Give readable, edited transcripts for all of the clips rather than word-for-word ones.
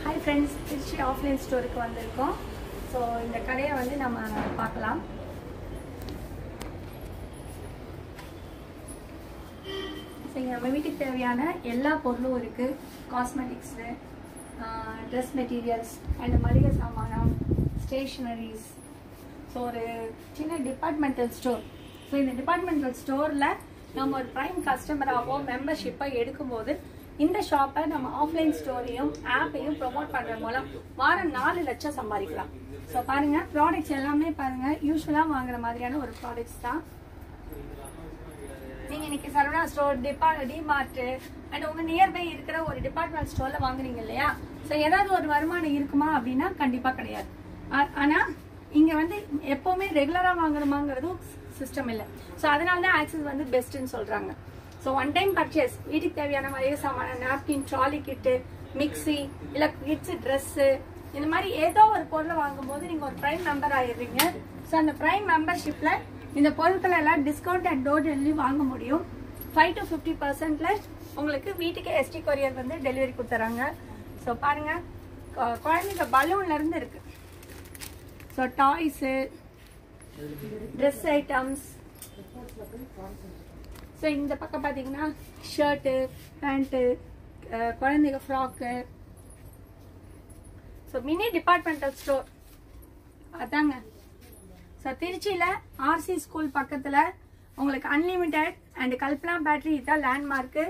Hi friends, Trichy offline ஸ்டோருக்கு வந்திருக்கோம். So இந்த கடையை வந்து நம்ம பார்க்கலாம். ஸோ இங்கே நம்ம வீட்டுக்கு தேவையான எல்லா பொருளும் இருக்குது. காஸ்மெட்டிக்ஸு, ட்ரெஸ் மெட்டீரியல்ஸ் அண்ட் மளிகை சாமானம், ஸ்டேஷ்னரிஸ். ஸோ ஒரு சின்ன டிபார்ட்மெண்டல் ஸ்டோர். ஸோ இந்த டிபார்ட்மெண்டல் ஸ்டோரில் நம்ம ஒரு ப்ரைம் கஸ்டமராகவோ மெம்பர்ஷிப்பை எடுக்கும்போது இந்த ஷாப்பை நம்ம ஆஃப்லைன் ஸ்டோரையும் ஆப்பையும் ப்ரொமோட் பண்ணுறது மூலம் வாரம் 4 லட்சம் சம்பாதிக்கலாம். ஸோ பாருங்கள், ப்ராடக்ட்ஸ் எல்லாமே பாருங்கள் யூஸ்வலாக வாங்குற மாதிரியான ஒரு ப்ராடக்ட்ஸ் தான். நீங்கள் இன்னைக்கு சரவணா ஸ்டோர், டிமார்ட் அண்ட் உங்கள் நியர்பை இருக்கிற ஒரு டிபார்ட்மெண்ட் ஸ்டோரில் வாங்குறீங்க இல்லையா? ஸோ ஏதாவது ஒரு வருமானம் இருக்குமா அப்படின்னா கண்டிப்பாக கிடையாது. ஆனால் இங்கே வந்து எப்போவுமே ரெகுலராக வாங்கணுமாங்கிறதும் சிஸ்டம் இல்லை. ஸோ அதனால தான் ஆக்சஸ் வந்து பெஸ்ட்டுன்னு சொல்கிறாங்க. ஸோ ஒன் டைம் பர்ச்சேஸ், வீட்டுக்கு தேவையான மளிகை சாமான, நாப்கின், ட்ராலி கிட்டு, மிக்சி, இல்லை கிட்ஸு ட்ரெஸ்ஸு, இந்த மாதிரி ஏதோ ஒரு பொருளை வாங்கும்போது நீங்கள் ஒரு ப்ரைம் மெம்பர் ஆகிடுறீங்க. ஸோ அந்த ப்ரைம் மெம்பர்ஷிப்பில் இந்த பொருட்களை எல்லாம் டிஸ்கவுண்ட் அண்ட் டோர் டெலிவரி வாங்க முடியும். 5 to 50% உங்களுக்கு வீட்டுக்கு எஸ்டி கொரியர் வந்து டெலிவரி கொடுத்துறாங்க. ஸோ பாருங்கள், குழந்தைங்க பலூன்லேருந்து இருக்குது. So toys, dress items. So இந்த பக்கம் பார்த்தீங்கன்னா ஷர்ட்டு, பேண்ட்டு, குழந்தைங்க frock. So mini departmental store அதாங்க. ஸோ திருச்சியில் ஆர்சி ஸ்கூல் பக்கத்தில் உங்களுக்கு அன்லிமிட்டெட் அண்ட் கல்பனா பேட்டரி இதான் லேண்ட்மார்க்கு.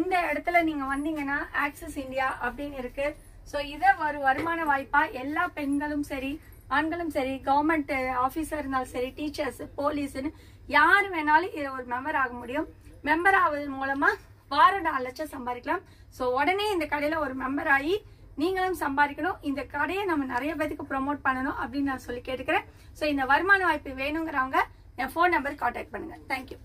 இந்த இடத்துல நீங்கள் வந்தீங்கன்னா ஆக்சஸ் இந்தியா அப்படின்னு இருக்குது. ஸோ இதை ஒரு வருமான வாய்ப்பாக எல்லா பெண்களும் சரி, ஆண்களும் சரி, கவர்மெண்ட் ஆஃபீஸர் இருந்தாலும் சரி, டீச்சர்ஸ், போலீஸ்ன்னு யார் வேணாலும் இதில் ஒரு மெம்பர் ஆக முடியும். மெம்பர் ஆகுது மூலமா வாரம் 4 லட்சம் சம்பாதிக்கலாம். ஸோ உடனே இந்த கடையில் ஒரு மெம்பர் ஆகி நீங்களும் சம்பாதிக்கணும். இந்த கடையை நம்ம நிறைய பேருக்கு ப்ரொமோட் பண்ணணும் அப்படின்னு நான் சொல்லி கேட்டுக்கிறேன். ஸோ இந்த வருமான வாய்ப்பு வேணுங்கிறவங்க என் ஃபோன் நம்பர் கான்டாக்ட் பண்ணுங்க. தேங்க்யூ.